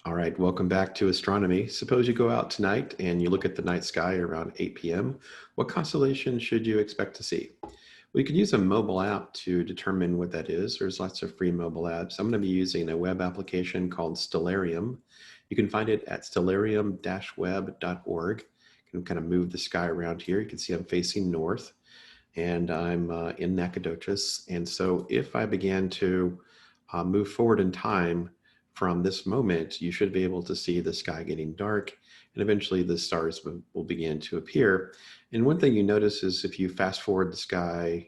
All right, welcome back to astronomy. Suppose you go out tonight and you look at the night sky around 8 p.m. What constellation should you expect to see? We could use a mobile app to determine what that is. There's lots of free mobile apps. I'm going to be using a web application called Stellarium. You can find it at stellarium-web.org. You can kind of move the sky around here. You can see I'm facing north and I'm in Nacogdoches. And so if I began to move forward in time from this moment, you should be able to see the sky getting dark and eventually the stars will begin to appear. And one thing you notice is if you fast forward the sky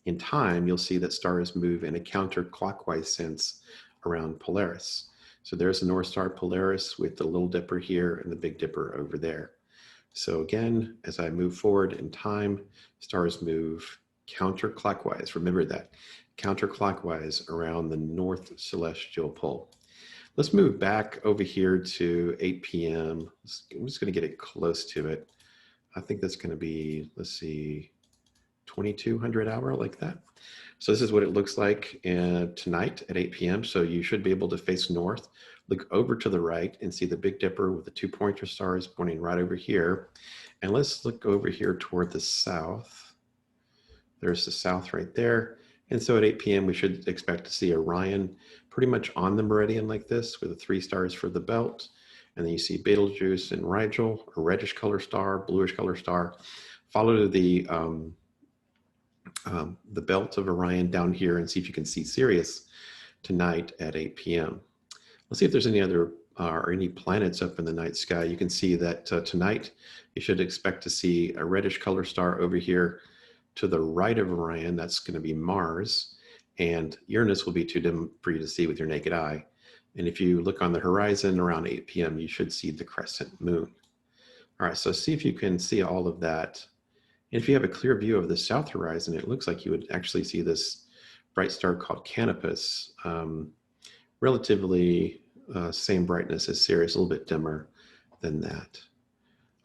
in time, you'll see that stars move in a counterclockwise sense around Polaris. So there's the North Star Polaris with the Little Dipper here and the Big Dipper over there. So again, as I move forward in time, stars move counterclockwise. Remember that, counterclockwise around the north celestial pole. Let's move back over here to 8 p.m. I'm just going to get it close to it. I think that's going to be, let's see, 2200 hour, like that. So this is what it looks like tonight at 8 p.m. So you should be able to face north, look over to the right and see the Big Dipper with the two pointer stars pointing right over here. And let's look over here toward the south. There's the south right there. And so at 8 p.m. we should expect to see Orion pretty much on the meridian like this with the 3 stars for the belt. And then you see Betelgeuse and Rigel, a reddish color star, bluish color star, follow the belt of Orion down here and see if you can see Sirius tonight at 8 p.m. Let's see if there's any other or any planets up in the night sky. You can see that tonight you should expect to see a reddish color star over here to the right of Orion. That's going to be Mars, and Uranus will be too dim for you to see with your naked eye. And if you look on the horizon around 8 p.m., you should see the crescent moon. All right, so see if you can see all of that. And if you have a clear view of the south horizon, it looks like you would actually see this bright star called Canopus, relatively same brightness as Sirius, a little bit dimmer than that.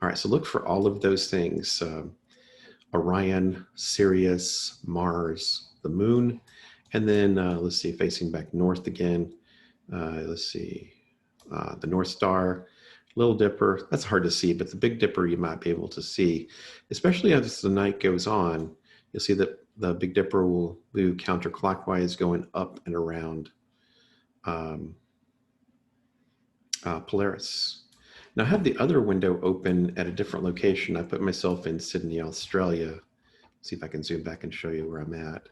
All right, so look for all of those things. Orion, Sirius, Mars, the moon, and then let's see, facing back north again, let's see, the North Star, Little Dipper, that's hard to see, but the Big Dipper you might be able to see, especially as the night goes on. You'll see that the Big Dipper will move counterclockwise going up and around Polaris. Now I have the other window open at a different location. I put myself in Sydney, Australia. See if I can zoom back and show you where I'm at.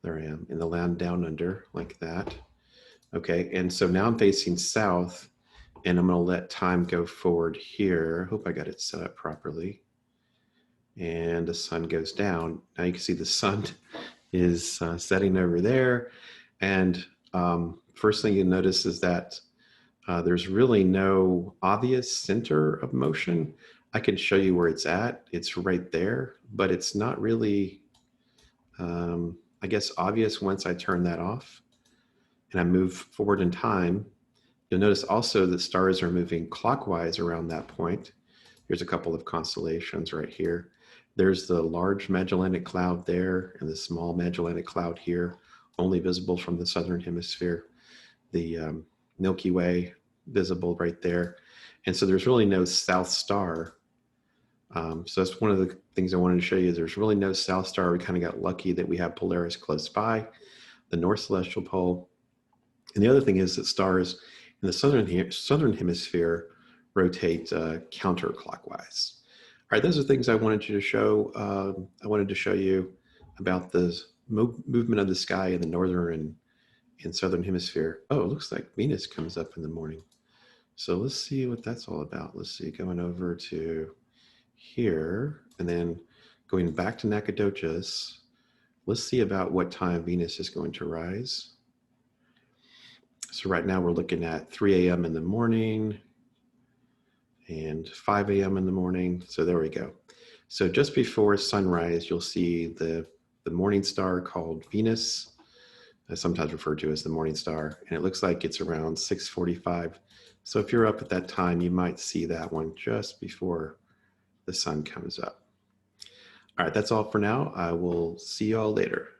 There I am in the land down under, like that. Okay, and so now I'm facing south, and I'm going to let time go forward here. I hope I got it set up properly. And the sun goes down. Now you can see the sun is setting over there. And first thing you notice is that there's really no obvious center of motion. I can show you where it's at. It's right there, but it's not really, I guess, obvious once I turn that off and I move forward in time. You'll notice also that stars are moving clockwise around that point. Here's a couple of constellations right here. There's the large Magellanic Cloud there and the small Magellanic Cloud here, only visible from the southern hemisphere. The Milky Way visible right there. And so there's really no south star. So that's one of the things I wanted to show you. There's really no south star. We kind of got lucky that we have Polaris close by, the north celestial pole. And the other thing is that stars in the southern hemisphere rotate counterclockwise. All right, those are things I wanted you to show. I wanted to show you about the movement of the sky in the northern and southern hemisphere. Oh, it looks like Venus comes up in the morning. So let's see what that's all about. Let's see, going over to here and then going back to Nacogdoches. Let's see about what time Venus is going to rise. So right now we're looking at 3 a.m. in the morning and 5 a.m. in the morning. So there we go. So just before sunrise, you'll see the morning star called Venus, sometimes referred to as the morning star. And it looks like it's around 6:45. So if you're up at that time, you might see that one just before the sun comes up. All right, that's all for now. I will see you all later.